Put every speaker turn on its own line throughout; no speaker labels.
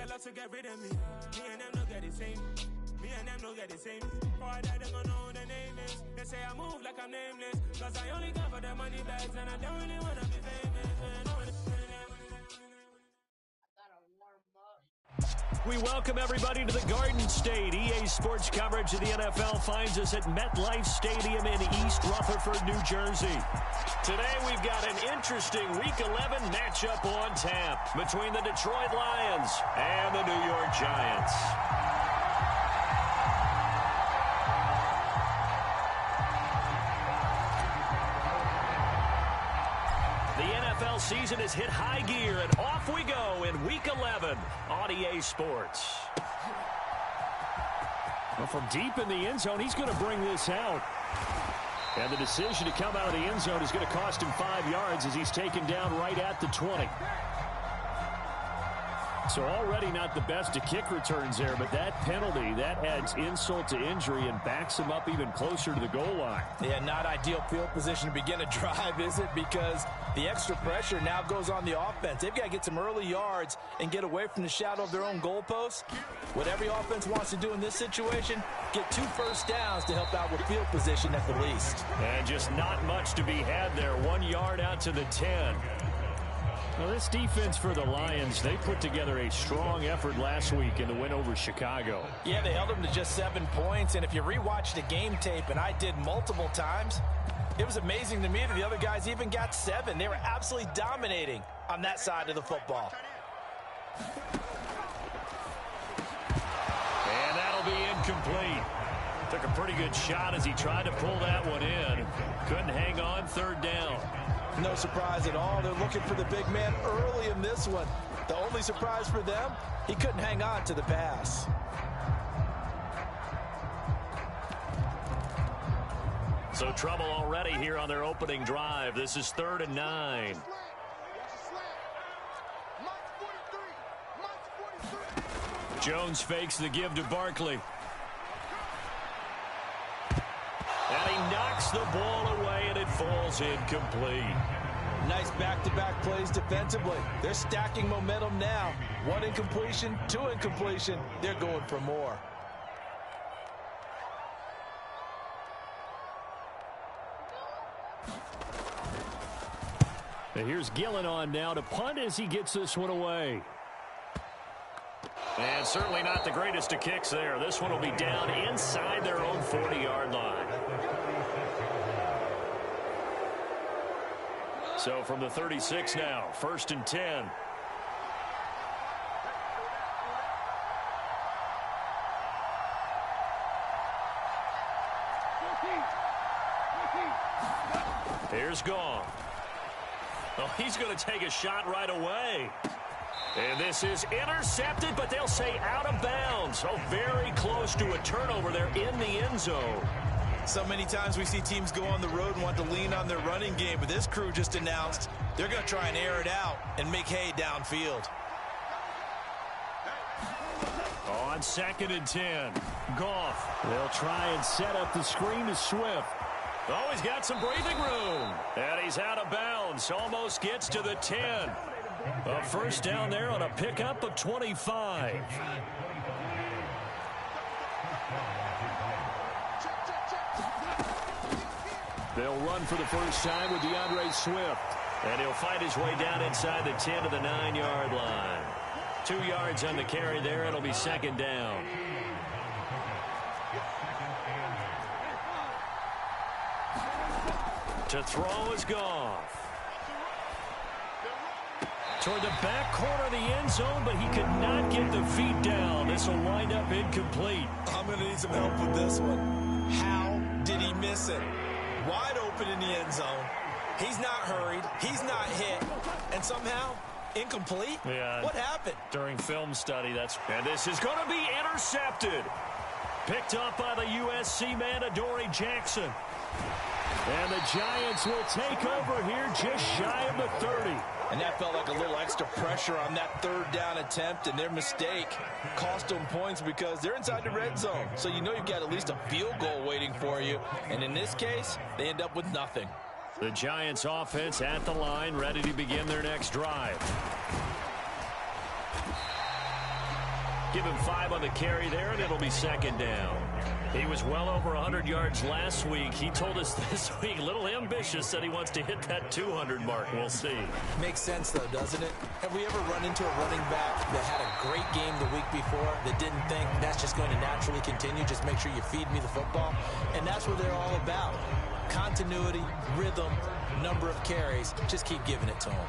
a lot to get rid of me. Me and them don't get the same. Me and them don't get the same. For that, they gonna know who the name is. They say I move like I'm nameless. Cause I only got for the money bags. And I don't really wanna be famous.
We welcome everybody to the Garden State. EA Sports coverage of the NFL finds us at MetLife Stadium in East Rutherford, New Jersey. Today we've got an interesting Week 11 matchup on tap between the Detroit Lions and the New York Giants. The NFL season has hit high gear, and off we go in Week 11 on EA Sports. Well, from deep in the end zone, he's going to bring this out. And the decision to come out of the end zone is going to cost him 5 yards as he's taken down right at the 20. So already not the best of kick returns there, but that penalty, that adds insult to injury and backs him up even closer to the goal line.
Yeah, not ideal field position to begin a drive, is it? Because the extra pressure now goes on the offense. They've got to get some early yards and get away from the shadow of their own goalposts. What every offense wants to do in this situation, get 2 first downs to help out with field position at the least.
And just not much to be had there. 1 yard out to the 10. Well, this defense for the Lions, they put together a strong effort last week in the win over Chicago.
Yeah, they held them to just 7 points, and if you rewatch the game tape, and I did multiple times, it was amazing to me that the other guys even got 7. They were absolutely dominating on that side of the football.
And that'll be incomplete. Took a pretty good shot as he tried to pull that one in. Couldn't hang on, 3rd down.
No surprise at all. They're looking for the big man early in this one. The only surprise for them, he couldn't hang on to the pass.
So trouble already here on their opening drive. This is 3rd and 9. Jones fakes the give to Barkley. And he knocks the ball away, and it falls incomplete.
Nice back-to-back plays defensively. They're stacking momentum now. 1 incompletion, 2 incompletion. They're going for more.
And here's Gillen on now to punt as he gets this one away. And certainly not the greatest of kicks there. This one will be down inside their own 40-yard line. So from the 36 now, 1st and 10. Here's Goff. Oh, he's going to take a shot right away. And this is intercepted, but they'll say out of bounds. Oh, very close to a turnover there in the end zone.
So many times we see teams go on the road and want to lean on their running game, but this crew just announced they're going to try and air it out and make hay downfield.
On 2nd and 10, Goff. They'll try and set up the screen to Swift. Oh, he's got some breathing room. And he's out of bounds. Almost gets to the 10. A first down there on a pickup of 25. They'll run for the first time with DeAndre Swift. And he'll fight his way down inside the 10 to the 9-yard line. 2 yards on the carry there. It'll be 2nd down. To throw is Goff. Toward the back corner of the end zone, but he could not get the feet down. This will wind up incomplete.
I'm going to need some help with this one. How did he miss it? Wide open in the end zone. He's not hurried. He's not hit. And somehow, incomplete?
Yeah.
What happened?
During film study, that's... And this is going to be intercepted. Picked up by the USC man, Adoree Jackson. And the Giants will take over here just shy of the 30.
And that felt like a little extra pressure on that 3rd down attempt, and their mistake cost them points because they're inside the red zone. So you know you've got at least a field goal waiting for you. And in this case, they end up with nothing.
The Giants offense at the line, ready to begin their next drive. Give him 5 on the carry there, and it'll be second down. He was well over 100 yards last week. He told us this week, a little ambitious, said he wants to hit that 200 mark. We'll see.
Makes sense, though, doesn't it? Have we ever run into a running back that had a great game the week before that didn't think that's just going to naturally continue? Just make sure you feed me the football. And that's what they're all about. Continuity, rhythm, number of carries. Just keep giving it to them.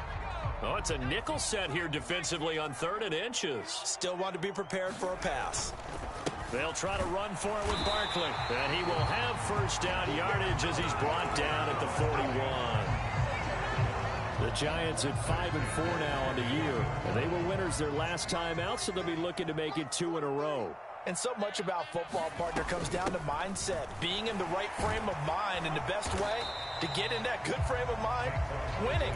Oh, it's a nickel set here defensively on 3rd and inches.
Still want to be prepared for a pass.
They'll try to run for it with Barkley. And he will have first down yardage as he's brought down at the 41. The Giants at 5-4 now on the year. And they were winners their last time out, so they'll be looking to make it 2 in a row.
And so much about football, partner, comes down to mindset. Being in the right frame of mind, and the best way to get in that good frame of mind, winning.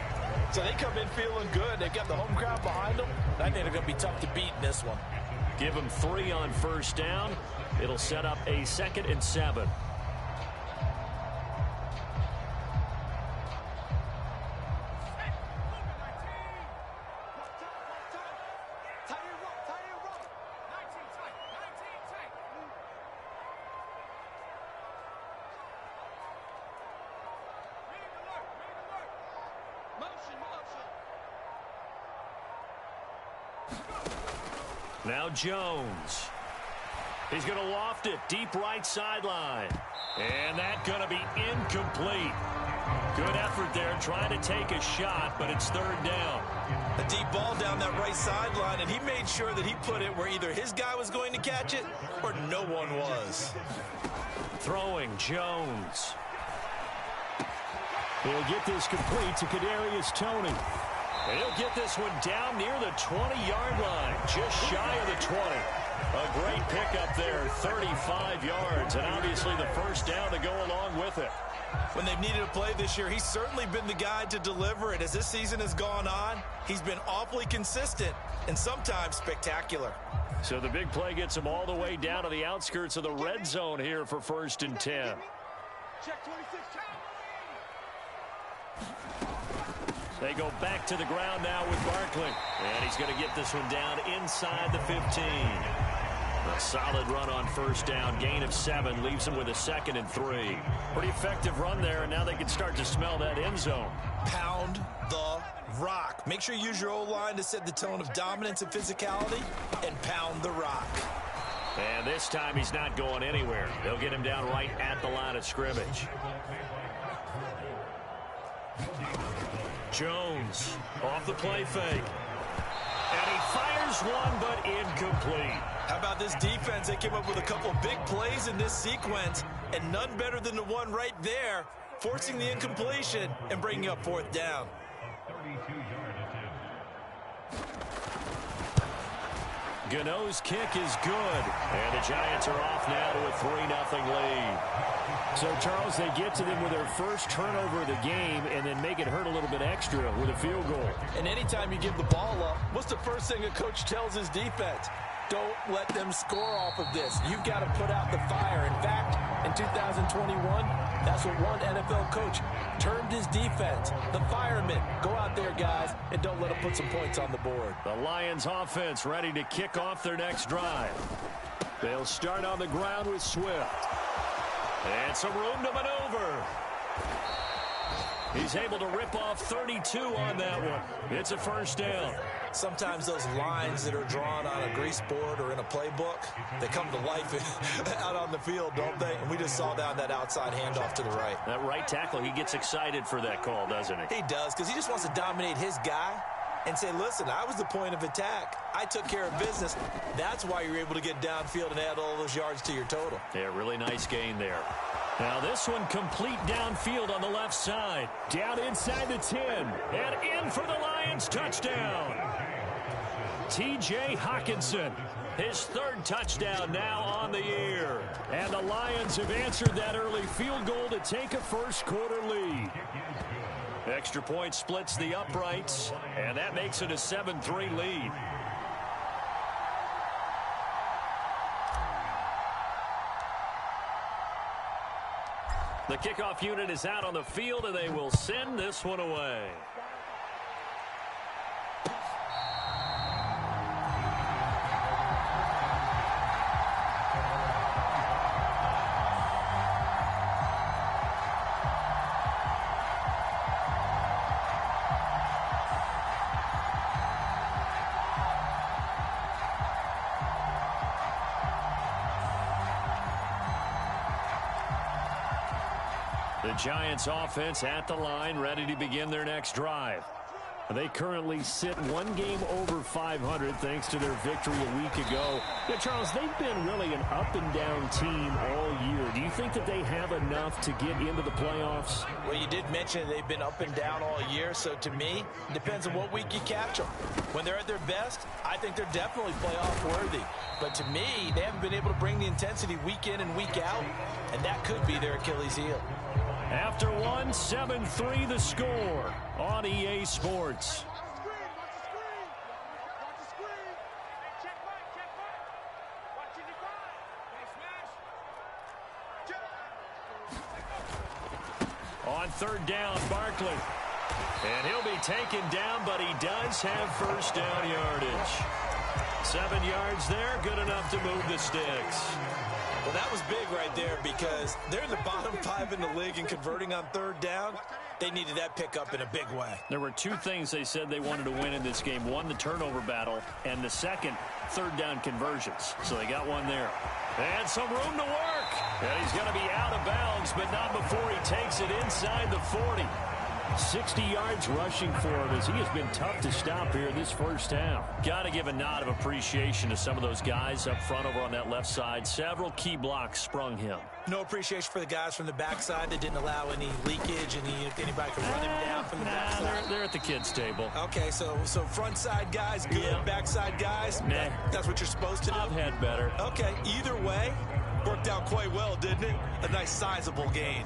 So they come in feeling good. They've got the home crowd behind them. I think they're going to be tough to beat in this one.
Give him 3 on first down. It'll set up a 2nd and 7. Now Jones. He's going to loft it deep right sideline. And that's going to be incomplete. Good effort there trying to take a shot, but it's 3rd down.
A deep ball down that right sideline, and he made sure that he put it where either his guy was going to catch it or no one was.
Throwing Jones. He'll get this complete to Kadarius Toney. And he'll get this one down near the 20-yard line, just shy of the 20. A great pickup there, 35 yards, and obviously the first down to go along with it.
When they've needed a play this year, he's certainly been the guy to deliver it. As this season has gone on, he's been awfully consistent and sometimes spectacular.
So the big play gets him all the way down to the outskirts of the red zone here for 1st and 10.
Check 26, check.
They go back to the ground now with Barkley. And he's going to get this one down inside the 15. A solid run on first down. Gain of 7 leaves him with a 2nd and 3. Pretty effective run there, and now they can start to smell that end zone.
Pound the rock. Make sure you use your O-line to set the tone of dominance and physicality, and pound the rock.
And this time he's not going anywhere. They'll get him down right at the line of scrimmage. Jones off the play fake. And he fires one, but incomplete.
How about this defense? They came up with a couple big plays in this sequence, and none better than the one right there, forcing the incompletion and bringing up 4th down.
Gano's kick is good. And the Giants are off now to a 3-0 lead.
So, Charles, they get to them with their first turnover of the game and then make it hurt a little bit extra with a field goal.
And anytime you give the ball up, what's the first thing a coach tells his defense? Don't let them score off of this. You've got to put out the fire. In fact, in 2021, that's what one NFL coach termed his defense. The firemen. Go out there, guys, and don't let them put some points on the board.
The Lions offense ready to kick off their next drive. They'll start on the ground with Swift. And some room to maneuver. He's able to rip off 32 on that one. It's a first down.
Sometimes those lines that are drawn on a grease board or in a playbook, they come to life out on the field, don't they? And we just saw down that outside handoff to the right.
That right tackle, he gets excited for that call, doesn't he?
He does, because he just wants to dominate his guy and say, listen, I was the point of attack. I took care of business. That's why you're able to get downfield and add all those yards to your total.
Yeah, really nice gain there. Now this one complete downfield on the left side.
Down inside the 10.
And in for the Lions touchdown. T.J. Hockenson, his 3rd touchdown now on the year.
And the Lions have answered that early field goal to take a first-quarter lead.
Extra point splits the uprights, and that makes it a 7-3 lead. The kickoff unit is out on the field, and they will send this one away. The Giants offense at the line, ready to begin their next drive. They currently sit one game over 500 thanks to their victory a week ago. Yeah, Charles, they've been really an up-and-down team all year. Do you think that they have enough to get into the playoffs?
Well, you did mention they've been up and down all year, so to me, it depends on what week you catch them. When they're at their best, I think they're definitely playoff worthy. But to me, they haven't been able to bring the intensity week in and week out, and that could be their Achilles heel.
After one, 7-3 the score on EA Sports. On third down, Barkley. And he'll be taken down, but he does have first down yardage. 7 yards there, good enough to move the sticks.
Well, that was big right there because they're in the bottom 5 in the league and converting on third down. They needed that pickup in a big way.
There were two things they said they wanted to win in this game. One, the turnover battle, and the second, third down conversions. So they got one there. And some room to work. And he's going to be out of bounds, but not before he takes it inside the 40. 60 yards rushing for him as he has been tough to stop here this first half. Got to give a nod of appreciation to some of those guys up front over on that left side. Several key blocks sprung him.
No appreciation for the guys from the backside that didn't allow any leakage and anybody could run him down from the backside.
They're at the kids' table.
Okay, so front side guys, good.
Yeah.
Backside guys,
nah.
That's what you're supposed to do?
I've had better.
Okay, either way, worked out quite well, didn't it? A nice sizable gain.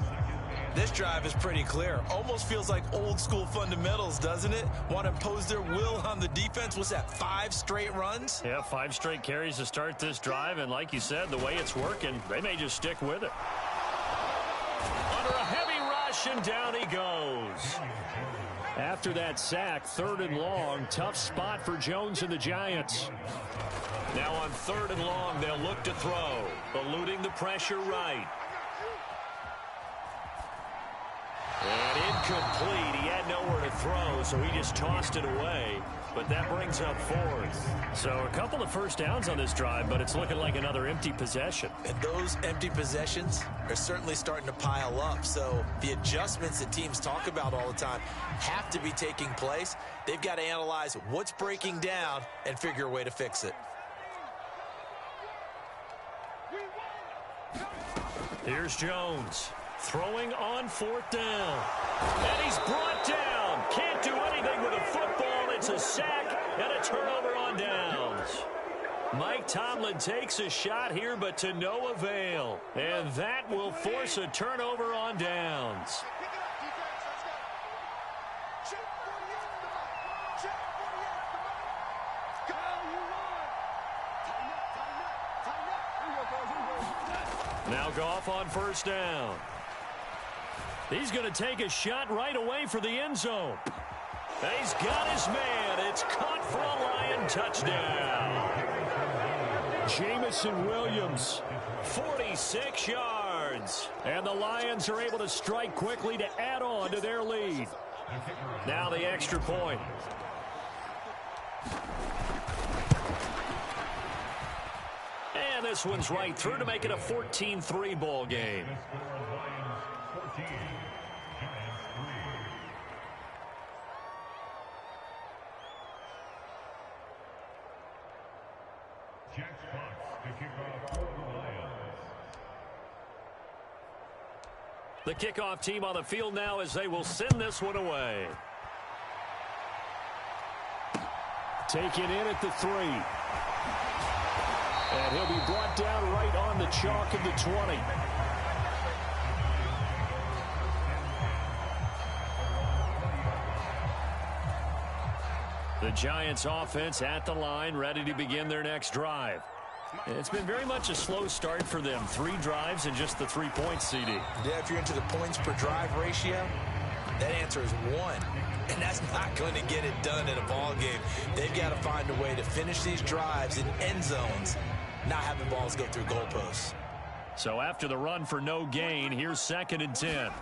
This drive is pretty clear. Almost feels like old school fundamentals, doesn't it? Want to impose their will on the defense. What's that, 5 straight runs?
Yeah, 5 straight carries to start this drive. And like you said, the way it's working, they may just stick with it. Under a heavy rush, and down he goes. After that sack, 3rd and long. Tough spot for Jones and the Giants. Now on 3rd and long, they'll look to throw. Eluding the pressure right. And incomplete. He had nowhere to throw, so he just tossed it away. But that brings up 4th. So a couple of first downs on this drive, but it's looking like another empty possession.
And those empty possessions are certainly starting to pile up. So the adjustments that teams talk about all the time have to be taking place. They've got to analyze what's breaking down and figure a way to fix it.
Here's Jones. Throwing on 4th down. And he's brought down. Can't do anything with a football. It's a sack and a turnover on downs. Mike Tomlin takes a shot here, but to no avail. And that will force a turnover on downs. Now Goff on 1st down. He's going to take a shot right away for the end zone. And he's got his man. It's caught for a Lion touchdown. Jamison Williams, 46 yards. And the Lions are able to strike quickly to add on to their lead. Now the extra point. And this one's right through to make it a 14-3 ball game. The kickoff team on the field now as they will send this one away. Taken in at the 3. And he'll be brought down right on the chalk of the 20. The Giants offense at the line, ready to begin their next drive. It's been very much a slow start for them. 3 drives and just the 3 points, CD.
Yeah, if you're into the points per drive ratio, that answer is 1. And that's not going to get it done in a ball game. They've got to find a way to finish these drives in end zones, not having balls go through goalposts.
So after the run for no gain, here's 2nd and 10.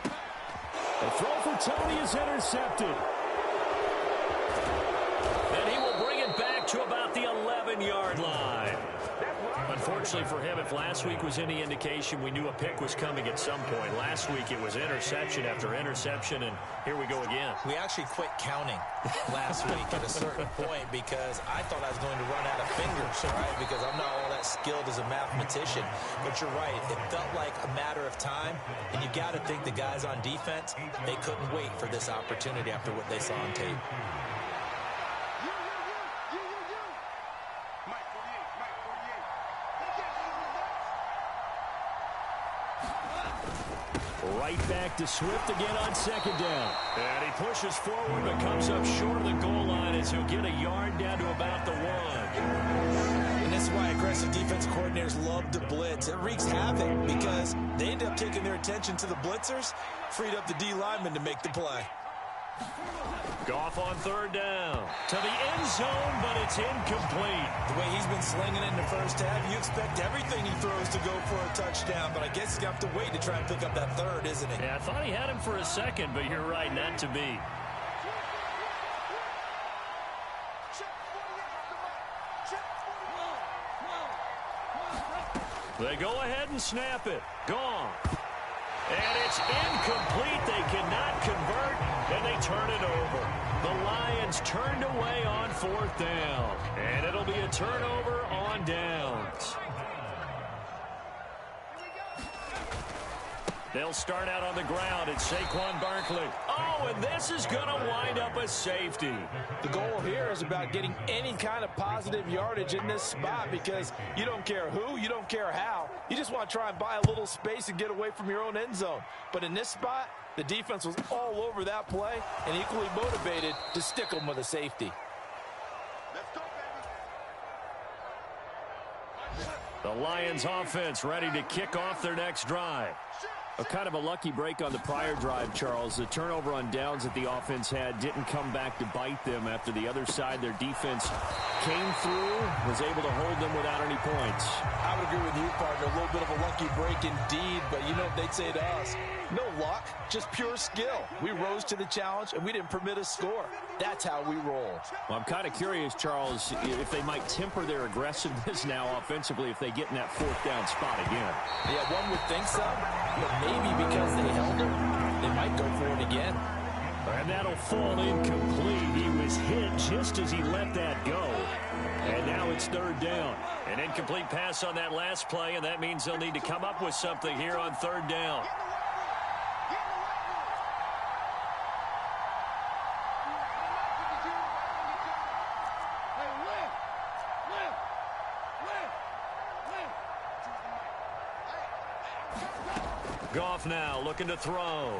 The throw for Tony is intercepted. And he will bring it back to about the 11-yard line. Unfortunately, unfortunately for him, if last week was any indication, we knew a pick was coming at some point. Last week it was interception after interception, and here we go again.
We actually quit counting last week at a certain point because I thought I was going to run out of fingers, right? Because I'm not all that skilled as a mathematician. But you're right. It felt like a matter of time, and you got to think the guys on defense, they couldn't wait for this opportunity after what they saw on tape.
Right back to Swift again on second down.
And he pushes forward but comes up short of the goal line as he'll get a yard down to about the 1.
And this is why aggressive defensive coordinators love to blitz. It wreaks havoc because they end up taking their attention to the blitzers, freed up the D lineman to make the play.
Goff on third down. To the end zone, but it's incomplete.
The way he's been slinging it in the first half, you expect everything he throws to go for a touchdown, but I guess he's going to have to wait to try and pick up that third, isn't he?
Yeah, I thought he had him for a second, but you're right, not to be. They go ahead and snap it. Gone. And it's incomplete. They cannot convert, and they turn it over. The Lions turned away on fourth down, and it'll be a turnover on downs. They'll start out on the ground. It's Saquon Barkley. Oh, and this is going to wind up a safety.
The goal here is about getting any kind of positive yardage in this spot because you don't care who, you don't care how. You just want to try and buy a little space and get away from your own end zone. But in this spot, the defense was all over that play and equally motivated to stick them with a safety.
The Lions offense ready to kick off their next drive.
A kind of a lucky break on the prior drive, Charles. The turnover on downs that the offense had didn't come back to bite them after the other side. Their defense came through, was able to hold them without any points.
I would agree with you, partner. A little bit of a lucky break indeed, but you know what they'd say to us? No luck, just pure skill. We rose to the challenge, and we didn't permit a score. That's how we roll.
Well, I'm kind of curious, Charles, if they might temper their aggressiveness now offensively if they get in that fourth down spot again.
Yeah, one would think so, but maybe because they held it, they might go for it again.
And that'll fall incomplete. He was hit just as he let that go. And now it's third down. An incomplete pass on that last play, and that means they'll need to come up with something here on third down. Goff now looking to throw.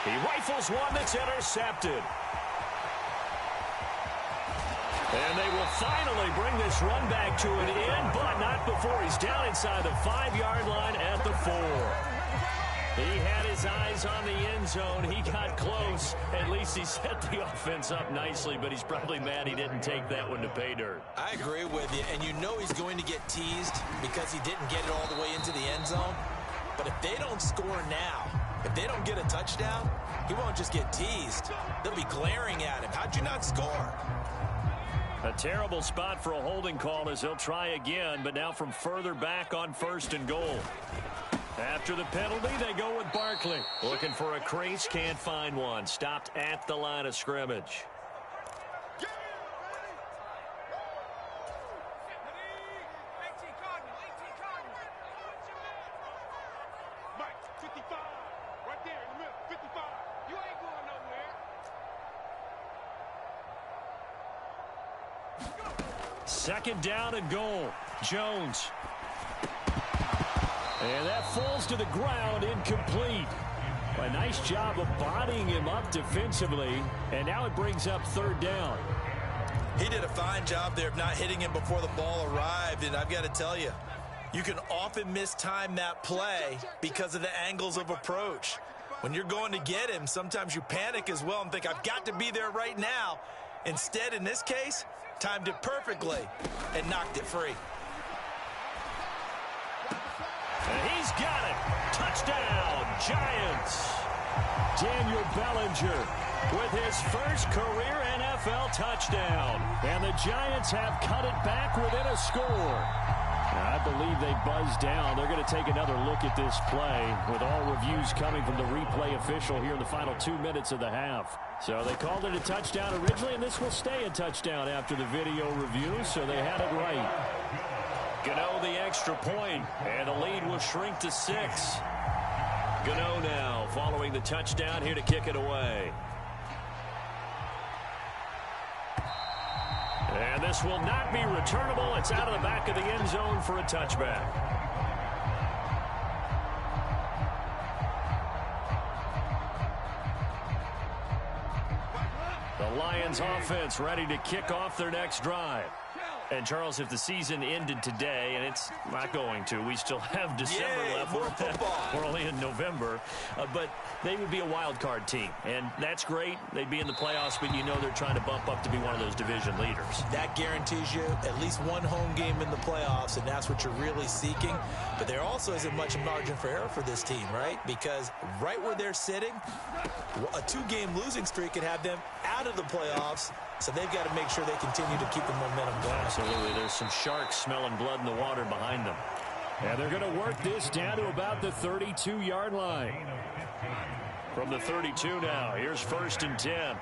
He rifles one that's intercepted. And they will finally bring this run back to an end, but not before he's down inside the 5-yard line at the 4. He had his eyes on the end zone. He got close. At least he set the offense up nicely, but he's probably mad he didn't take that one to pay dirt.
I agree with you, and you know he's going to get teased because he didn't get it all the way into the end zone. But if they don't score now, if they don't get a touchdown, he won't just get teased. They'll be glaring at him. How'd you not score?
A terrible spot for a holding call as they'll try again, but now from further back on first and goal. After the penalty, they go with Barkley. Looking for a crease, can't find one. Stopped at the line of scrimmage. Second down and goal. Jones. And that falls to the ground, incomplete. A nice job of bodying him up defensively, and now it brings up third down.
He did a fine job there of not hitting him before the ball arrived, and I've got to tell you, you can often mistime that play because of the angles of approach. When you're going to get him, sometimes you panic as well and think, I've got to be there right now. Instead, in this case, timed it perfectly and knocked it free.
And he's got it. Touchdown, Giants.
Daniel Bellinger
with his first career NFL touchdown. And the Giants have cut it back within a score. I believe they buzzed down. They're going to take another look at this play with all reviews coming from the replay official here in the final 2 minutes of the half. So they called it a touchdown originally, and this will stay a touchdown after the video review, so they had it right. Gano the extra point, and the lead will shrink to 6. Gano now following the touchdown here to kick it away. And this will not be returnable. It's out of the back of the end zone for a touchback. The Lions offense ready to kick off their next drive. And, Charles, if the season ended today, and it's not going to, we still have December left. We're only in November. But they would be a wild card team. And that's great. They'd be in the playoffs, but you know they're trying to bump up to be one of those division leaders.
That guarantees you at least one home game in the playoffs, and that's what you're really seeking. But there also isn't much margin for error for this team, right? Because right where they're sitting, a 2-game losing streak could have them out of the playoffs. So they've got to make sure they continue to keep the momentum going.
Absolutely. There's some sharks smelling blood in the water behind them. And they're going to work this down to about the 32-yard line. From the 32 now, here's 1st and 10.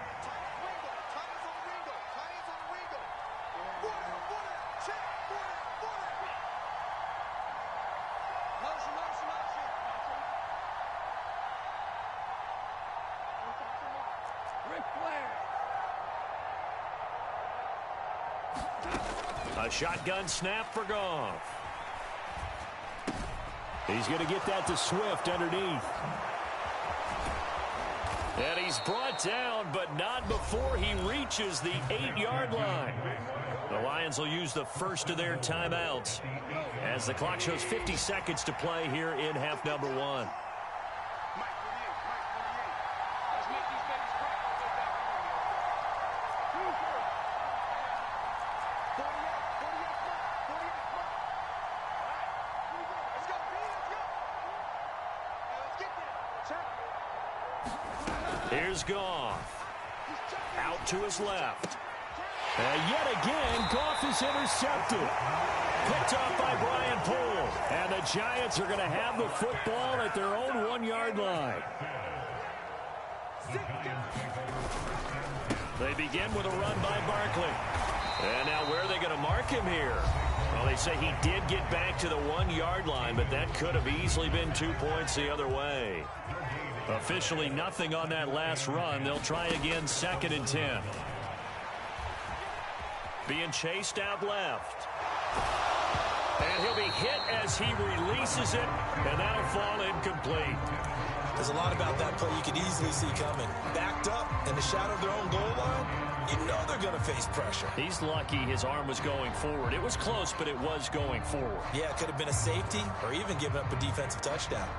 A shotgun snap for Goff. He's going to get that to Swift underneath. And he's brought down, but not before he reaches the 8-yard line. The Lions will use the first of their timeouts as the clock shows 50 seconds to play here in half number 1. Here's Goff. Out to his left. And yet again, Goff is intercepted. Picked off by Brian Poole. And the Giants are going to have the football at their own 1-yard line. They begin with a run by Barkley. And now where are they going to mark him here? Well, they say he did get back to the 1-yard line, but that could have easily been 2 points the other way. Officially nothing on that last run. They'll try again 2nd and 10. Being chased out left. And he'll be hit as he releases it, and that'll fall incomplete.
There's a lot about that play you could easily see coming. Backed up in the shadow of their own goal line, you know they're going to face pressure.
He's lucky his arm was going forward. It was close, but it was going forward.
Yeah, it could have been a safety or even given up a defensive touchdown.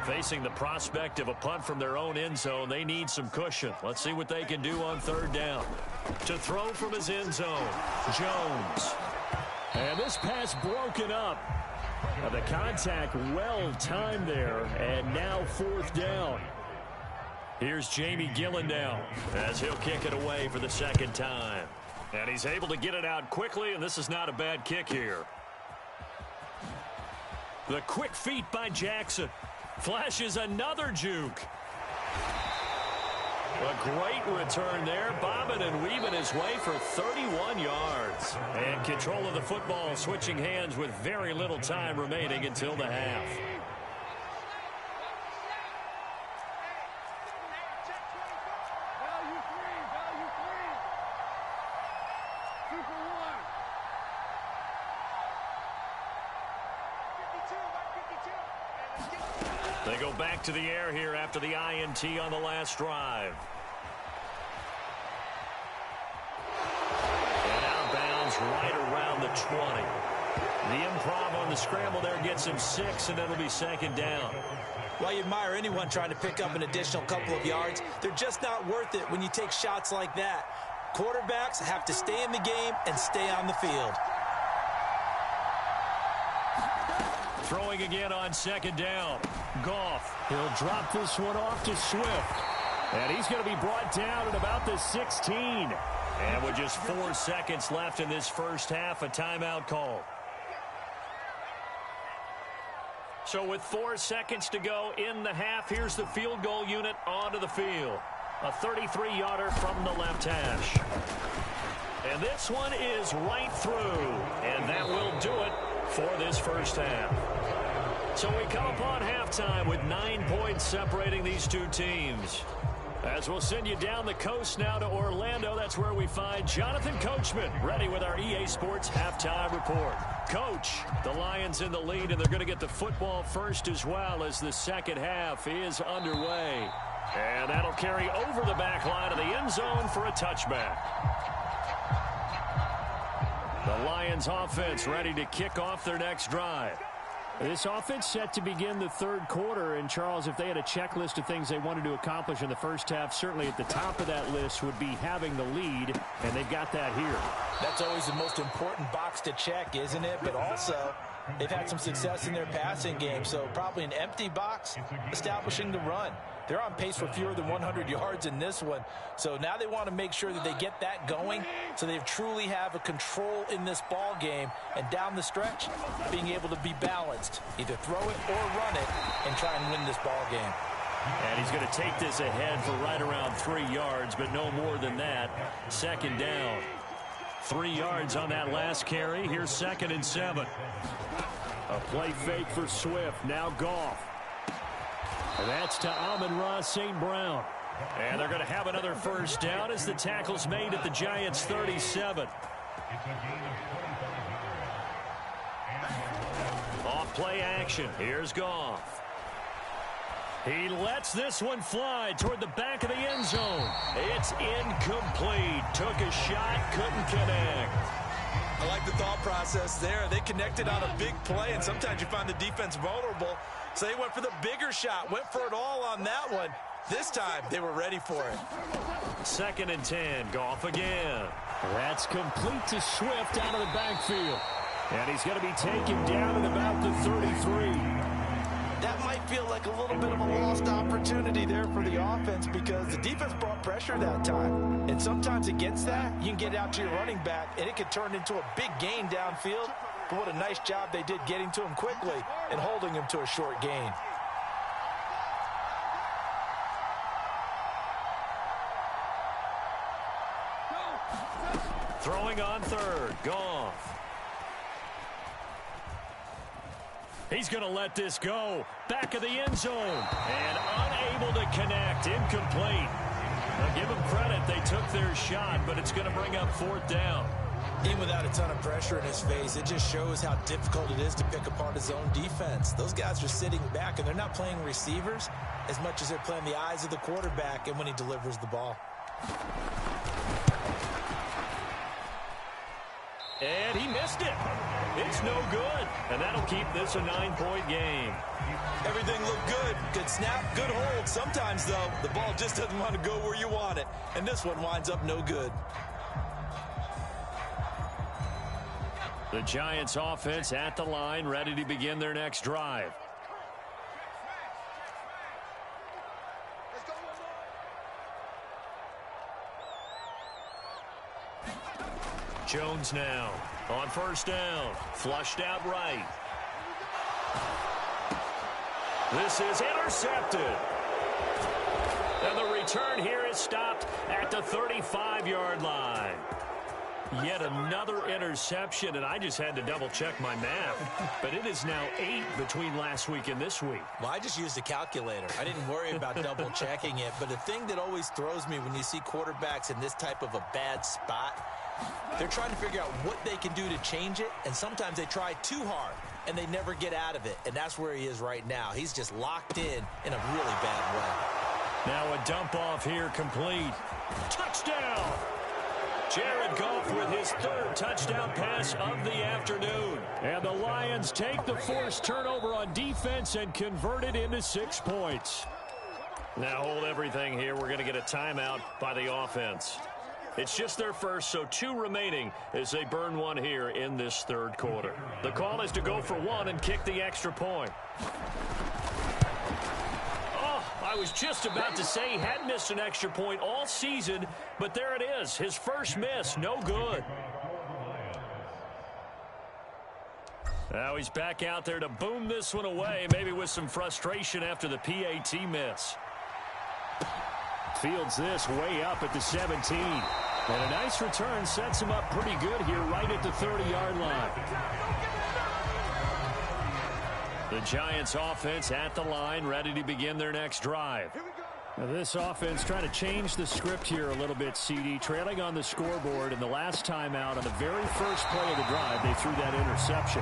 Facing the prospect of a punt from their own end zone, they need some cushion. Let's see what they can do on 3rd down. To throw from his end zone, Jones. And this pass broken up. The contact well timed there, and now 4th down. Here's Jamie Gillen now as he'll kick it away for the 2nd time. And he's able to get it out quickly, and this is not a bad kick here. The quick feet by Jackson. Flashes another juke. A great return there. Bobbing and weaving his way for 31 yards. And control of the football switching hands with very little time remaining until the half. They go back to the air here after the INT on the last drive. And outbounds right around the 20. The improv on the scramble there gets him 6, and it'll be 2nd down.
While you admire anyone trying to pick up an additional couple of yards, they're just not worth it when you take shots like that. Quarterbacks have to stay in the game and stay on the field.
Throwing again on second down. Goff. He'll drop this one off to Swift. And he's going to be brought down at about the 16. And with just 4 seconds left in this first half, a timeout call. So with 4 seconds to go in the half, here's the field goal unit onto the field. A 33-yarder from the left hash. And this one is right through. And that will do it for this first half. So we come upon halftime with 9 points separating these two teams. As we'll send you down the coast now to Orlando, that's where we find Jonathan Coachman ready with our EA Sports Halftime Report. Coach, the Lions in the lead, and they're going to get the football first as well as the second half is underway. And that'll carry over the back line of the end zone for a touchback. The Lions offense ready to kick off their next drive. This offense set to begin the third quarter. And, Charles, if they had a checklist of things they wanted to accomplish in the first half, certainly at the top of that list would be having the lead, and they've got that here.
That's always the most important box to check, isn't it? But also, they've had some success in their passing game, so probably an empty box establishing the run. They're on pace for fewer than 100 yards in this one. So now they want to make sure that they get that going so they truly have a control in this ball game. And down the stretch, being able to be balanced. Either throw it or run it and try and win this ball game.
And he's going to take this ahead for right around 3 yards, but no more than that. Second down. 3 yards on that last carry. Here's 2nd and 7. A play fake for Swift. Now Goff. And that's to Amon-Ra St. Brown. And they're going to have another first down as the tackle's made at the Giants' 37. Off play action. Here's Goff. He lets this one fly toward the back of the end zone. It's incomplete. Took a shot, couldn't connect.
I like the thought process there. They connected on a big play, and sometimes you find the defense vulnerable. So they went for the bigger shot, went for it all on that one. This time, they were ready for it.
2nd and 10, Goff again. That's complete to Swift out of the backfield. And he's going to be taken down at about the 33.
That might feel like a little bit of a lost opportunity there for the offense because the defense brought pressure that time. And sometimes against that, you can get out to your running back, and it could turn into a big gain downfield. But what a nice job they did getting to him quickly and holding him to a short gain.
Throwing on third, Goff. He's going to let this go. Back of the end zone. And unable to connect. Incomplete. Now give them credit. They took their shot, but it's going to bring up 4th down.
Even without a ton of pressure in his face, it just shows how difficult it is to pick apart his own defense. Those guys are sitting back, and they're not playing receivers as much as they're playing the eyes of the quarterback and when he delivers the ball.
And he missed it. It's no good. And that'll keep this a 9-point game.
Everything looked good. Good snap, good hold. Sometimes, though, the ball just doesn't want to go where you want it. And this one winds up no good.
The Giants offense at the line, ready to begin their next drive. Jones now on first down. Flushed out right. This is intercepted. And the return here is stopped at the 35-yard line. Yet another interception, and I just had to double-check my math. But it is now 8 between last week and this week.
Well, I just used a calculator. I didn't worry about double-checking it. But the thing that always throws me when you see quarterbacks in this type of a bad spot, they're trying to figure out what they can do to change it, and sometimes they try too hard, and they never get out of it. And that's where he is right now. He's just locked in a really bad way.
Now a dump-off here complete. Touchdown! Jared Goff with his 3rd touchdown pass of the afternoon. And the Lions take the forced turnover on defense and convert it into 6 points. Now hold everything here. We're going to get a timeout by the offense. It's just their first, so 2 remaining as they burn one here in this third quarter. The call is to go for 1 and kick the extra point. Oh, I was just about to say he had missed an extra point all season, but there it is. His first miss, no good. Now he's back out there to boom this one away, maybe with some frustration after the PAT miss. Fields this way up at the 17. And a nice return sets him up pretty good here right at the 30-yard line. The Giants offense at the line, ready to begin their next drive. Now this offense trying to change the script here a little bit, CD. Trailing on the scoreboard, and the last time out on the very first play of the drive, they threw that interception.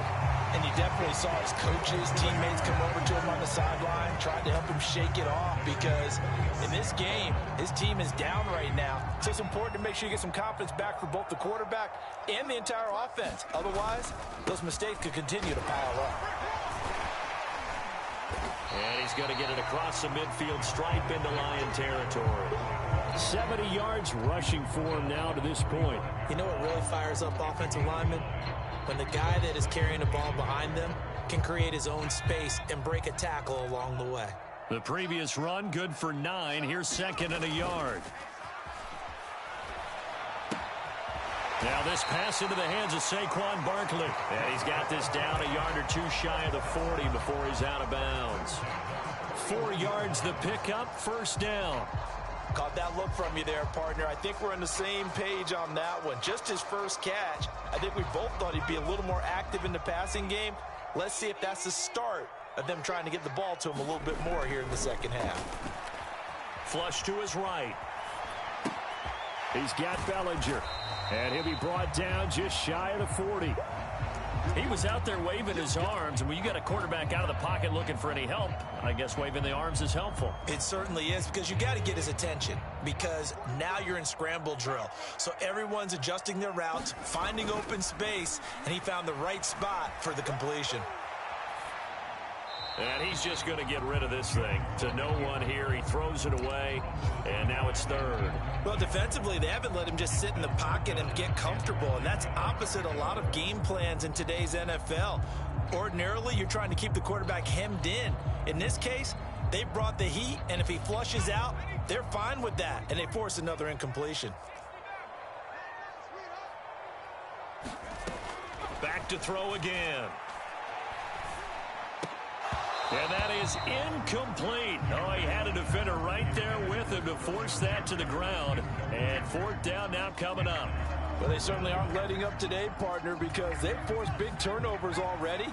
And you definitely saw his coaches, teammates come over to him on the sideline, tried to help him shake it off, because in this game, his team is down right now. So it's important to make sure you get some confidence back for both the quarterback and the entire offense. Otherwise, those mistakes could continue to pile up.
And he's going to get it across the midfield stripe into Lion territory. 70 yards rushing for him now to this point.
You know what really fires up offensive linemen? When the guy that is carrying the ball behind them can create his own space and break a tackle along the way.
The previous run good for 9. Here's 2nd and a yard. Now this pass into the hands of Saquon Barkley. And he's got this down a yard or 2 shy of the 40 before he's out of bounds. 4 yards the pickup, first down.
Caught that look from you there, partner. I think we're on the same page on that one. Just his first catch. I think we both thought he'd be a little more active in the passing game. Let's see if that's the start of them trying to get the ball to him a little bit more here in the second half.
Flush to his right. He's got Bellinger. And he'll be brought down just shy of the 40. He was out there waving his arms, and when you got a quarterback out of the pocket looking for any help, I guess waving the arms is helpful.
It certainly is, because you got to get his attention, because now you're in scramble drill. So everyone's adjusting their routes, finding open space, and he found the right spot for the completion.
And he's just going to get rid of this thing. To no one here, he throws it away, and now it's 3rd.
Well, defensively, they haven't let him just sit in the pocket and get comfortable, and that's opposite a lot of game plans in today's NFL. Ordinarily, you're trying to keep the quarterback hemmed in. In this case, they brought the heat, and if he flushes out, they're fine with that, and they force another incompletion.
Back to throw again. And that is incomplete. Oh, he had a defender right there with him to force that to the ground. And 4th down now coming up.
Well, they certainly aren't letting up today, partner, because they've forced big turnovers already.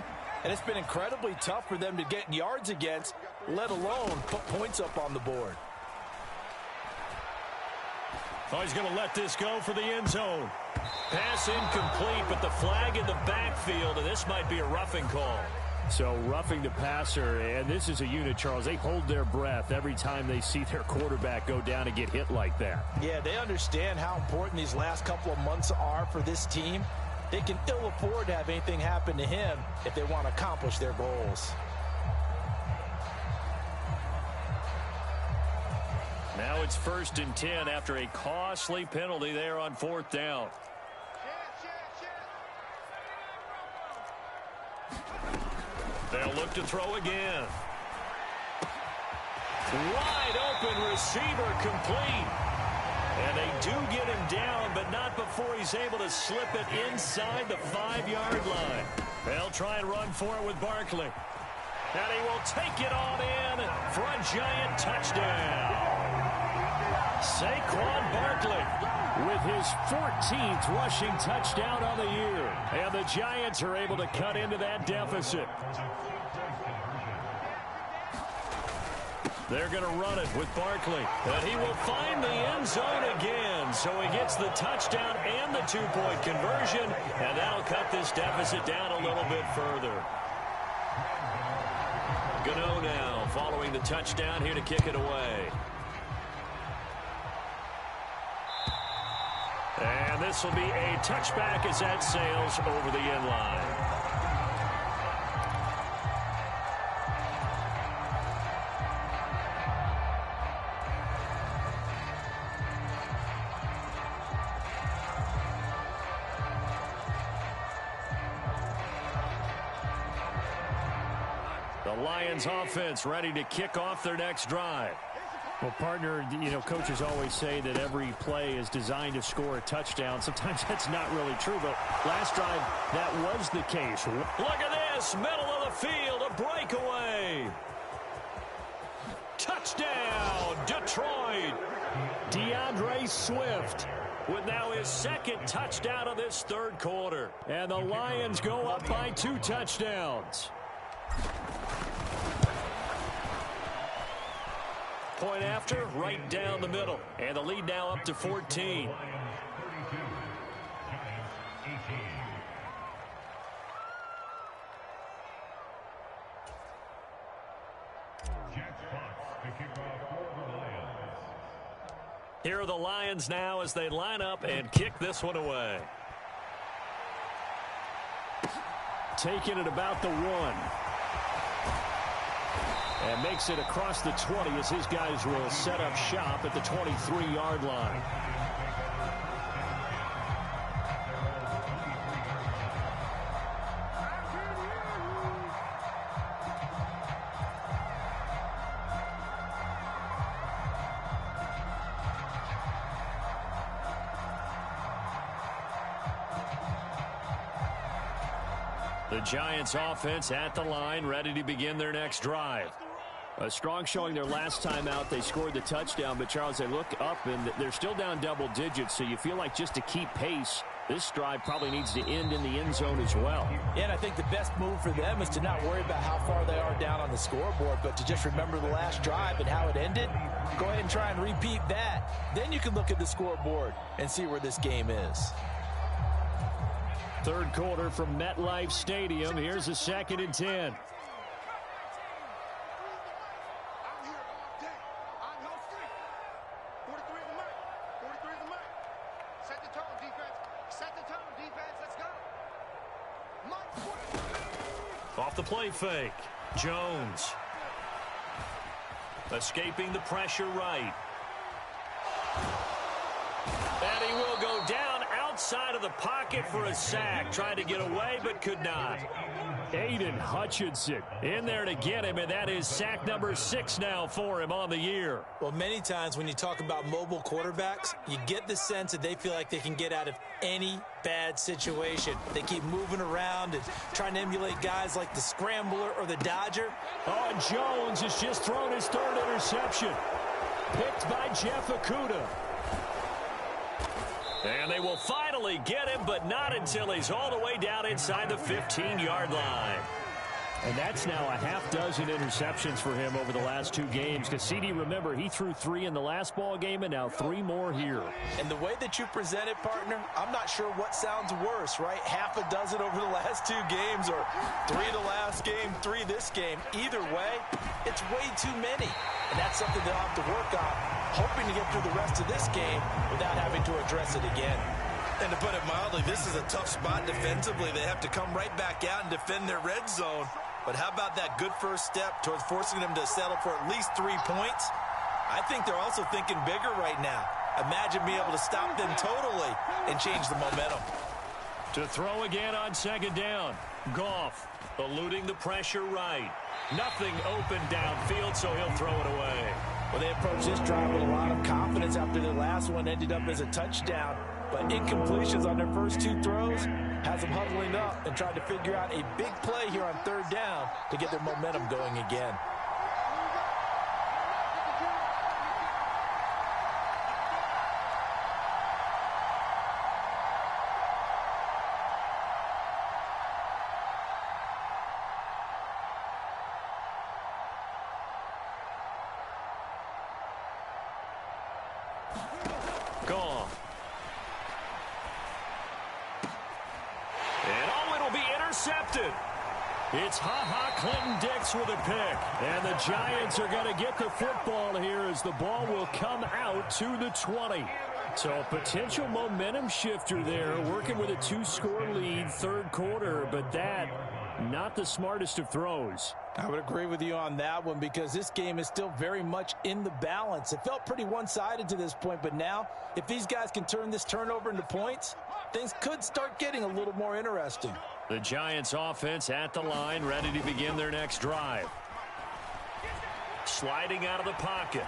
And it's been incredibly tough for them to get yards against, let alone put points up on the board.
Oh, he's going to let this go for the end zone. Pass incomplete, but the flag in the backfield, and this might be a roughing call.
So roughing the passer, and this is a unit, Charles. They hold their breath every time they see their quarterback go down and get hit like that.
Yeah, they understand how important these last couple of months are for this team. They can ill afford to have anything happen to him if they want to accomplish their goals.
Now it's 1st and 10 after a costly penalty there on 4th down. They'll look to throw again. Wide open receiver complete. And they do get him down, but not before he's able to slip it inside the 5-yard line. They'll try and run for it with Barkley. And he will take it on in for a giant touchdown. Saquon Barkley with his 14th rushing touchdown on the year. And the Giants are able to cut into that deficit. They're going to run it with Barkley. And he will find the end zone again. So he gets the touchdown and the 2-point conversion. And that'll cut this deficit down a little bit further. Gano now following the touchdown here to kick it away. And this will be a touchback as that sails over the end line. Lions offense ready to kick off their next drive.
Well, partner, coaches always say that every play is designed to score a touchdown. Sometimes that's not really true, but last drive, that was the case.
Look at this, middle of the field, a breakaway. Touchdown, Detroit. DeAndre Swift with now his second touchdown of this third quarter. And the Lions go up by 2 touchdowns. Point after, right down the middle. And the lead now up to 14. Here are the Lions now as they line up and kick this one away.
Taking it about the 1. And makes it across the 20 as his guys will set up shop at the 23-yard line.
The Giants offense at the line, ready to begin their next drive.
A strong showing their last time out. They scored the touchdown, but Charles, they look up and they're still down double digits, so you feel like just to keep pace, this drive probably needs to end in the end zone as well.
Yeah, and I think the best move for them is to not worry about how far they are down on the scoreboard, but to just remember the last drive and how it ended. Go ahead and try and repeat that. Then you can look at the scoreboard and see where this game is.
Third quarter from MetLife Stadium. Here's a 2nd and 10.
Off the play fake. Jones. Escaping the pressure right. And he will go down outside of the pocket for a sack. Tried to get away, but could not.
Aiden Hutchinson in there to get him, and that is sack number 6 now for him on the year.
Well, many times when you talk about mobile quarterbacks, you get the sense that they feel like they can get out of any bad situation. They keep moving around and trying to emulate guys like the Scrambler or the Dodger.
Oh, and Jones has just thrown his 3rd interception. Picked by Jeff Okudah.
And they will finally get him, but not until he's all the way down inside the 15-yard line.
And that's now a half dozen interceptions for him over the last 2 games. Because, CD, remember, he threw 3 in the last ball game and now 3 more here.
And the way that you present it, partner, I'm not sure what sounds worse, right? Half a dozen over the last 2 games or 3 the last game, 3 this game. Either way, it's way too many. And that's something they'll have to work on, hoping to get through the rest of this game without having to address it again.
And to put it mildly, this is a tough spot defensively. They have to come right back out and defend their red zone. But how about that good first step towards forcing them to settle for at least 3 points? I think they're also thinking bigger right now. Imagine being able to stop them totally and change the momentum.
To throw again on 2nd down. Goff eluding the pressure right. Nothing open downfield, so he'll throw it away.
Well, they approached this drive with a lot of confidence after their last one ended up as a touchdown. But incompletions on their first 2 throws has them huddling up and trying to figure out a big play here on 3rd down to get their momentum going again.
Goff. And oh, it'll be intercepted. It's Clinton Dix with a pick. And the Giants are going to get the football here as the ball will come out to the 20. So a potential momentum shifter there, working with a 2-score lead, 3rd quarter, but that not the smartest of throws.
I would agree with you on that one because this game is still very much in the balance. It felt pretty one-sided to this point, but now if these guys can turn this turnover into points, things could start getting a little more interesting.
The Giants offense at the line, ready to begin their next drive. sliding out of the pocket.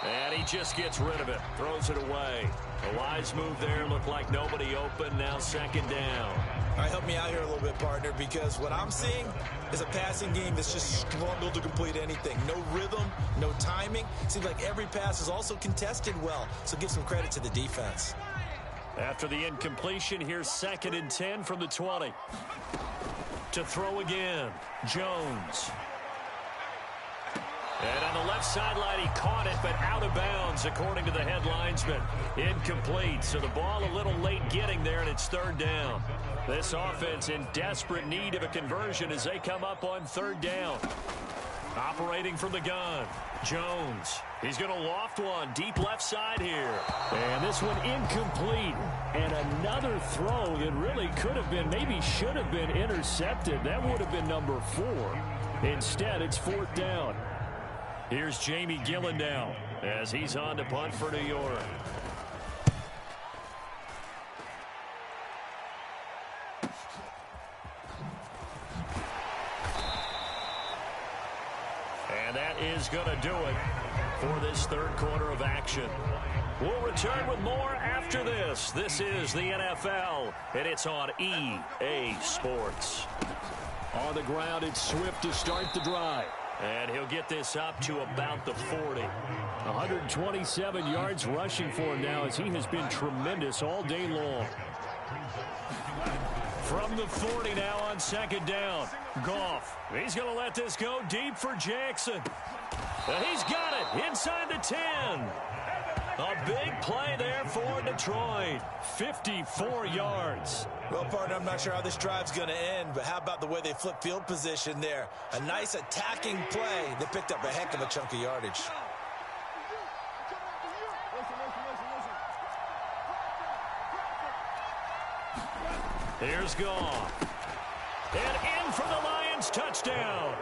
And he just gets rid of it, throws it away. A wise move there, looked like nobody open, now second down.
All right, help me out here a little bit, partner, because what I'm seeing is a passing game that's just struggled to complete anything. No rhythm, no timing. Seems like every pass is also contested well, so give some credit to the defense.
After the incompletion, here's 2nd and 10 from the 20. To throw again, Jones. And on the left sideline, he caught it, but out of bounds, according to the head linesman. Incomplete, so the ball a little late getting there, and it's 3rd down. This offense in desperate need of a conversion as they come up on 3rd down. Operating from the gun, Jones. He's going to loft one deep left side here. And this one incomplete. And another throw that really could have been, maybe should have been intercepted. That would have been number 4. Instead, it's 4th down. Here's Jamie Gillen now as he's on to punt for New York. And that is going to do it for this 3rd quarter of action. We'll return with more after this. This is the NFL, and it's on EA Sports. On the ground, it's Swift to start the drive. And he'll get this up to about the 40. 127 yards rushing for him now as he has been tremendous all day long. From the 40 now on 2nd down. Goff. He's going to let this go deep for Jackson. And he's got it inside the 10. A big play there for Detroit. 54 yards.
Well, partner, I'm not sure how this drive's going to end, but how about the way they flip field position there? A nice attacking play that picked up a heck of a chunk of yardage.
Here's Goff. And in for the Lions touchdown.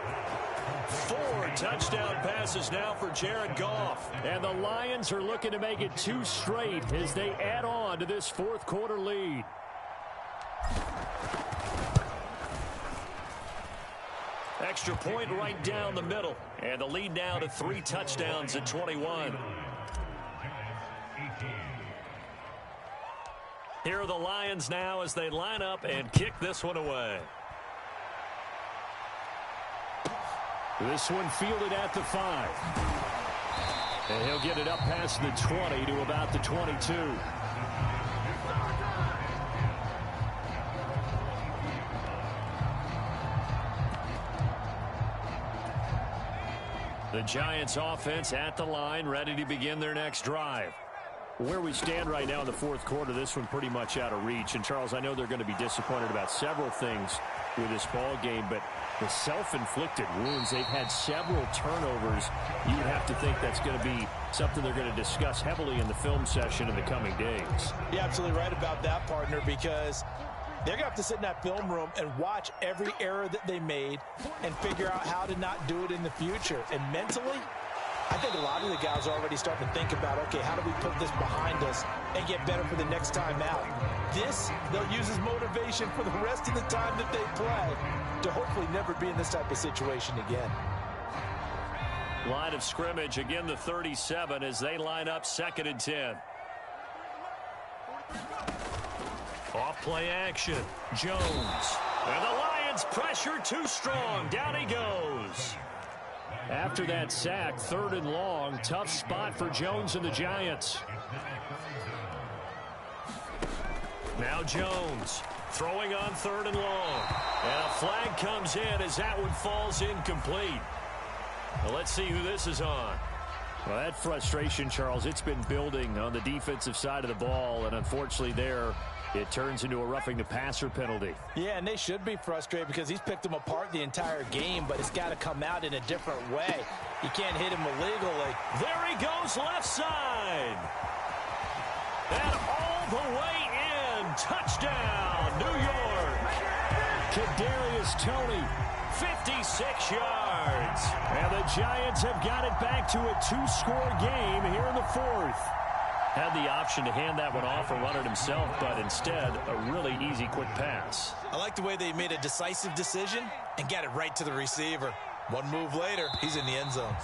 4 touchdown passes now for Jared Goff. And the Lions are looking to make it 2 straight as they add on to this 4th quarter lead. Extra point right down the middle. And the lead now to 3 touchdowns at 21. Here are the Lions now as they line up and kick this one away. This one fielded at the 5. And he'll get it up past the 20 to about the 22. The Giants offense at the line, ready to begin their next drive. Where we stand right now in the 4th quarter, this one pretty much out of reach. And, Charles, I know they're going to be disappointed about several things with this ball game, but the self-inflicted wounds, they've had several turnovers. You would have to think that's going to be something they're going to discuss heavily in the film session in the coming days.
You're absolutely right about that, partner, because they're going to have to sit in that film room and watch every error that they made and figure out how to not do it in the future. And mentally, I think a lot of the guys are already starting to think about, okay, how do we put this behind us and get better for the next time out? This, they'll use as motivation for the rest of the time that they play to hopefully never be in this type of situation again.
Line of scrimmage, again the 37 as they line up 2nd and 10. Off play action, Jones. And the Lions pressure too strong. Down he goes. After that sack, 3rd and long. Tough spot for Jones and the Giants. Now Jones throwing on 3rd and long. And a flag comes in as that one falls incomplete. Well, let's see who this is on. Well, that frustration, Charles, it's been building on the defensive side of the ball. And unfortunately there, it turns into a roughing the passer penalty.
Yeah, and they should be frustrated because he's picked them apart the entire game, but it's got to come out in a different way. You can't hit him illegally.
There he goes left side. And all the way in. Touchdown, New York. Kadarius Toney, 56 yards. And the Giants have got it back to a 2-score game here in the 4th. Had the option to hand that one off or run it himself, but instead, a really easy, quick pass.
I like the way they made a decisive decision and got it right to the receiver. One move later, he's in the end zone.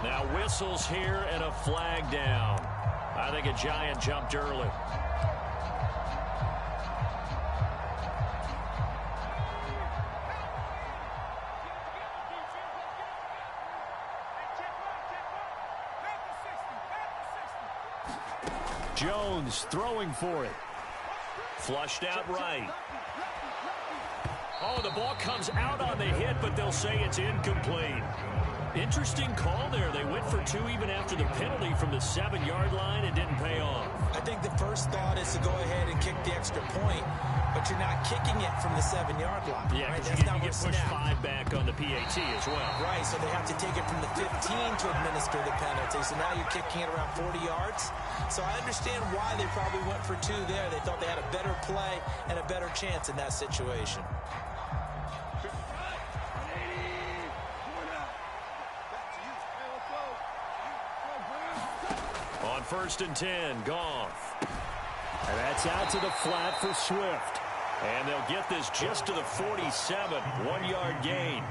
Now whistles here and a flag down. I think a Giant jumped early. Jones throwing for it. Flushed out right. Oh, the ball comes out on the hit, but they'll say it's incomplete. Interesting call there. They went for two even after the penalty from the 7-yard line. It didn't pay off.
I think the first thought is to go ahead and kick the extra point, but you're not kicking it from the 7-yard line.
Yeah,
right?
That's not you get pushed 5 back on the PAT as well.
Right, so they have to take it from the 15 to administer the penalty. So now you're kicking it around 40 yards. So I understand why they probably went for two there. They thought they had a better play and a better chance in that situation.
On 1st and 10, Goff. And that's out to the flat for Swift. And they'll get this just to the 47, 1-yard gain.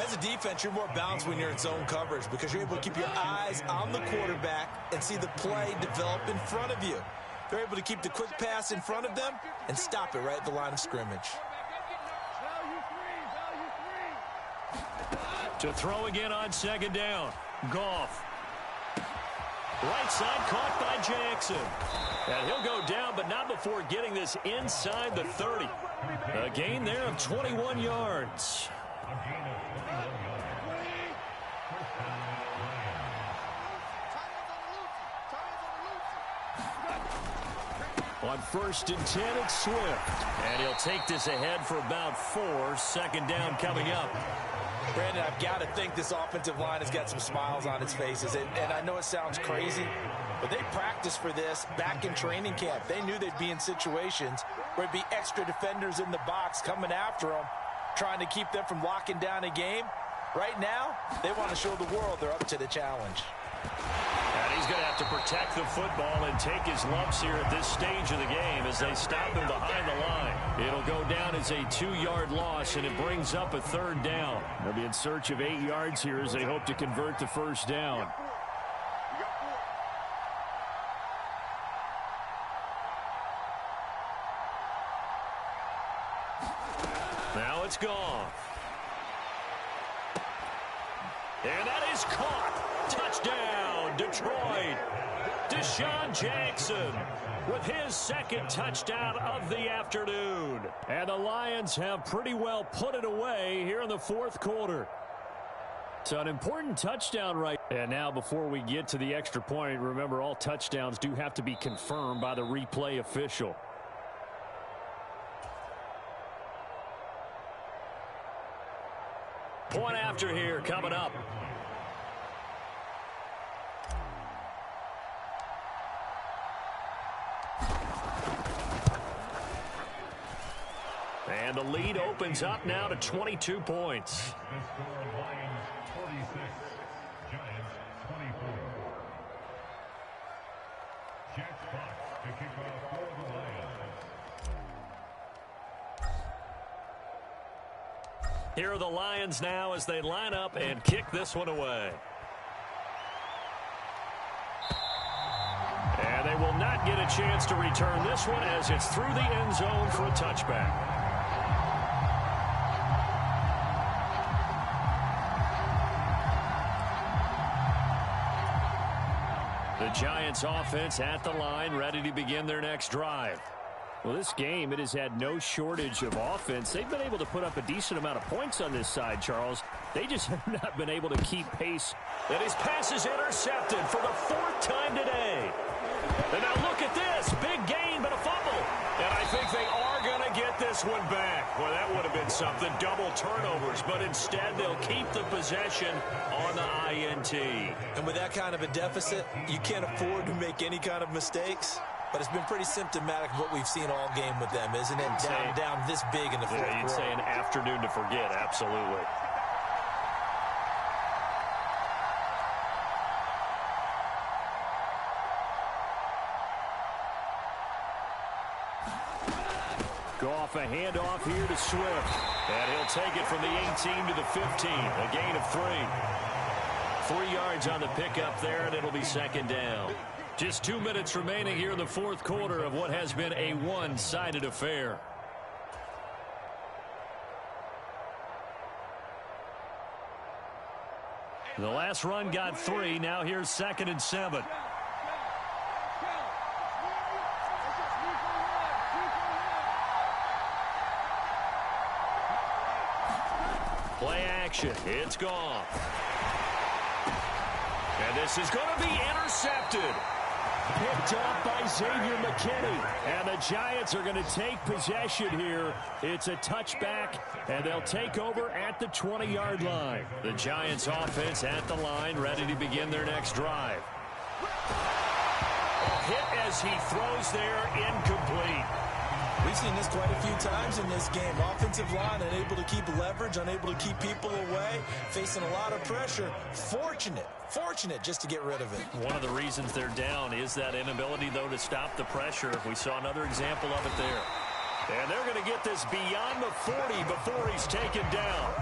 As a defense, you're more balanced when you're in zone coverage because you're able to keep your eyes on the quarterback and see the play develop in front of you. They're able to keep the quick pass in front of them and stop it right at the line of scrimmage.
To throw again on 2nd down. Goff. Right side caught by Jackson. And he'll go down, but not before getting this inside the 30. A gain there of 21 yards. On 1st and 10, it's Swift. And he'll take this ahead for about 4. 2nd down coming up.
Brandon, I've got to think this offensive line has got some smiles on its faces. And I know it sounds crazy, but they practiced for this back in training camp. They knew they'd be in situations where it'd be extra defenders in the box coming after them, trying to keep them from locking down a game. Right now, they want to show the world they're up to the challenge.
And he's going to have to protect the football and take his lumps here at this stage of the game as they stop him behind the line. It'll go down as a 2-yard loss, and it brings up a 3rd down. They'll be in search of 8 yards here as they hope to convert the 1st down. Now it's gone. And that is caught. Touchdown, Detroit. Deshaun Jackson with his 2nd touchdown of the afternoon. And the Lions have pretty well put it away here in the 4th quarter. So an important touchdown right. And now before we get to the extra point, remember all touchdowns do have to be confirmed by the replay official. Point after here coming up. And the lead opens up now to 22 points. Here are the Lions now as they line up and kick this one away. And they will not get a chance to return this one as it's through the end zone for a touchback. The Giants offense at the line, ready to begin their next drive. Well, this game, it has had no shortage of offense. They've been able to put up a decent amount of points on this side, Charles. They just have not been able to keep pace. And his pass is intercepted for the 4th time today. And now look at this. Big gain, but a fumble. And I think they are going to get this one back. Well, that would have been something. Double turnovers. But instead, they'll keep the possession on the INT.
And with that kind of a deficit, you can't afford to make any kind of mistakes. But it's been pretty symptomatic of what we've seen all game with them, isn't it? Down this big in the 4th quarter.
You'd say an afternoon to forget. Absolutely. Goff off a handoff here to Swift. And he'll take it from the 18 to the 15. A gain of 3. 3 yards on the pickup there, and it'll be second down. Just 2 minutes remaining here in the fourth quarter of what has been a one-sided affair. The last run got 3. Now here's 2nd and 7. Play action. It's gone. And this is going to be intercepted. Picked up by Xavier McKinney. And the Giants are going to take possession here. It's a touchback, and they'll take over at the 20-yard line. The Giants offense at the line, ready to begin their next drive. Hit as he throws there, incomplete.
We've seen this quite a few times in this game. Offensive line unable to keep leverage, unable to keep people away, facing a lot of pressure. Fortunate just to get rid of it.
One of the reasons they're down is that inability, though, to stop the pressure. We saw another example of it there. And they're going to get this beyond the 40 before he's taken down.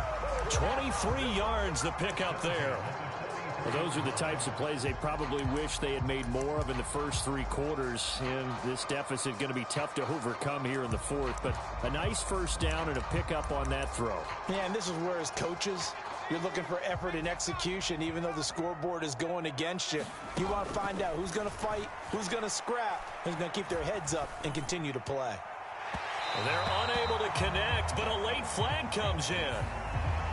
23 yards the pickup there. Well, those are the types of plays they probably wish they had made more of in the first 3 quarters. And this deficit going to be tough to overcome here in the fourth. But a nice first down and a pickup on that throw.
Yeah, and this is where as coaches, you're looking for effort and execution. Even though the scoreboard is going against you, you want to find out who's going to fight, who's going to scrap, who's going to keep their heads up and continue to play.
Well, they're unable to connect, but a late flag comes in.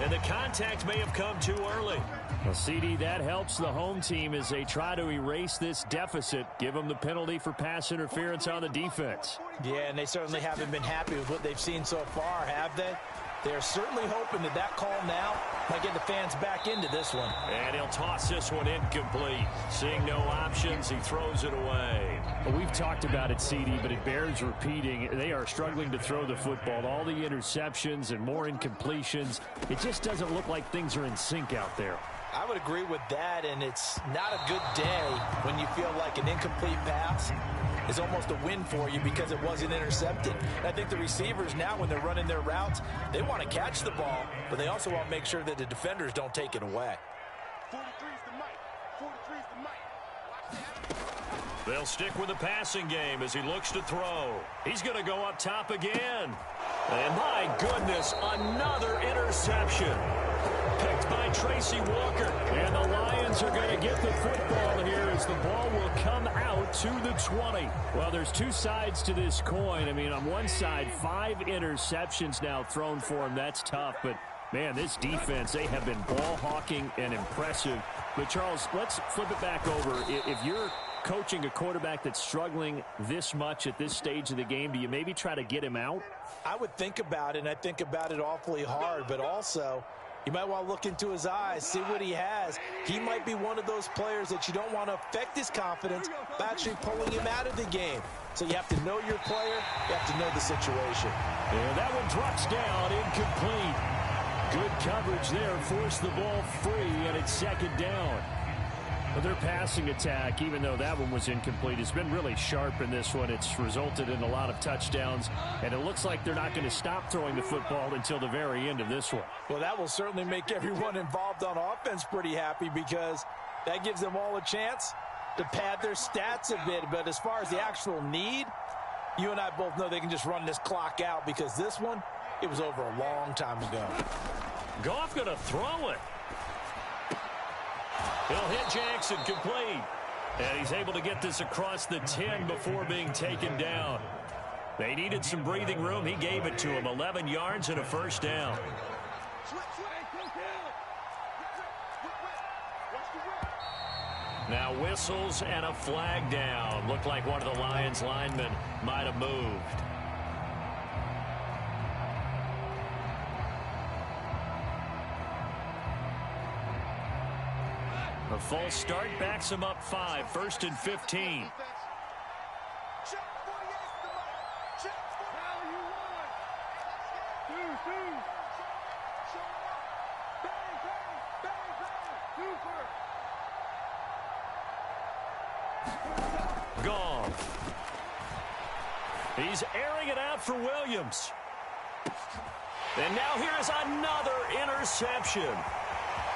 And the contact may have come too early. Well, CD, that helps the home team as they try to erase this deficit. Give them the penalty for pass interference on the defense.
Yeah, and they certainly haven't been happy with what they've seen so far, have they? They're certainly hoping that call now might get the fans back into this one.
And he'll toss this one incomplete. Seeing no options, he throws it away. Well, we've talked about it, CD, but it bears repeating. They are struggling to throw the football. All the interceptions and more incompletions. It just doesn't look like things are in sync out there.
I would agree with that, and it's not a good day when you feel like an incomplete pass is almost a win for you because it wasn't intercepted. And I think the receivers now, when they're running their routes, they want to catch the ball, but they also want to make sure that the defenders don't take it away.
43's the mic. 43's the mic.
They'll stick with the passing game as he looks to throw. He's going to go up top again. And my goodness, another interception. Picked by Tracy Walker. And the Lions are going to get the football here as the ball will come out to the 20. Well, there's 2 sides to this coin. I mean, on one side, 5 interceptions now thrown for him. That's tough. But, man, this defense, they have been ball hawking and impressive. But, Charles, let's flip it back over. If you're coaching a quarterback that's struggling this much at this stage of the game, do you maybe try to get him out?
I would think about it, and I think about it awfully hard, but also you might want to look into his eyes, see what he has. He might be one of those players that you don't want to affect his confidence by actually pulling him out of the game. So you have to know your player, you have to know the situation.
And that one drops down, incomplete. Good coverage there, forced the ball free, and it's second down. But their passing attack, even though that one was incomplete, has been really sharp in this one. It's resulted in a lot of touchdowns, and it looks like they're not going to stop throwing the football until the very end of this one.
Well, that will certainly make everyone involved on offense pretty happy because that gives them all a chance to pad their stats a bit. But as far as the actual need, you and I both know they can just run this clock out because this one, it was over a long time ago.
Goff going to throw it. He'll hit Jackson complete. And he's able to get this across the 10 before being taken down. They needed some breathing room. He gave it to him. 11 yards and a first down. Now whistles and a flag down. Looked like one of the Lions linemen might have moved. A false start backs him up 5. 1st and 15. Goff. He's airing it out for Williams. And now here is another interception.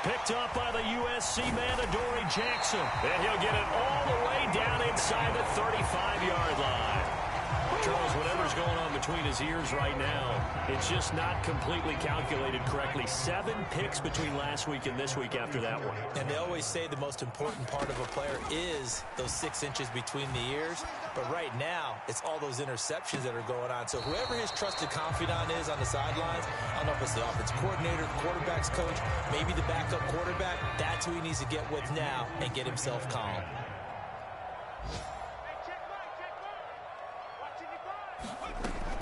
Picked up by the USC man, Adoree Jackson. And he'll get it all the way down inside the 35-yard line. Charles, whatever's going on between his ears right now, it's just not completely calculated correctly. 7 picks between last week and this week after that one.
And they always say the most important part of a player is those 6 inches between the ears. But right now, it's all those interceptions that are going on. So whoever his trusted confidant is on the sidelines, I don't know if it's the offense coordinator, the quarterback's coach, maybe the backup quarterback, that's who he needs to get with now and get himself calm.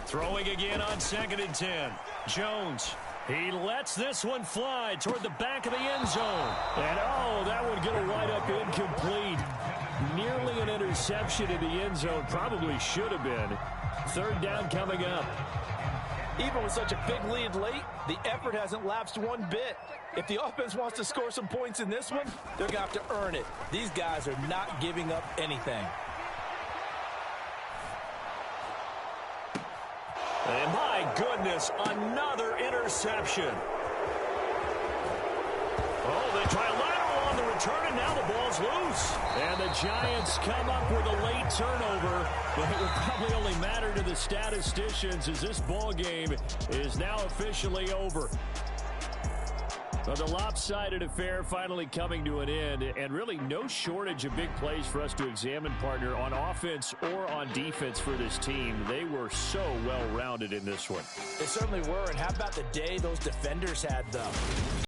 Throwing again on 2nd and 10. Jones. He lets this one fly toward the back of the end zone. And, oh, that would get a wide-up incomplete. Nearly an interception in the end zone. Probably should have been. 3rd down coming up.
Even with such a big lead late, the effort hasn't lapsed one bit. If the offense wants to score some points in this one, they're going to have to earn it. These guys are not giving up anything.
And my goodness, another interception. Oh, they try a lateral on the return, and now the ball's loose. And the Giants come up with a late turnover, but it will probably only matter to the statisticians as this ball game is now officially over. Well, the lopsided affair finally coming to an end, and really no shortage of big plays for us to examine, partner, on offense or on defense for this team. They were so well-rounded in this one.
They certainly were, and how about the day those defenders had, though?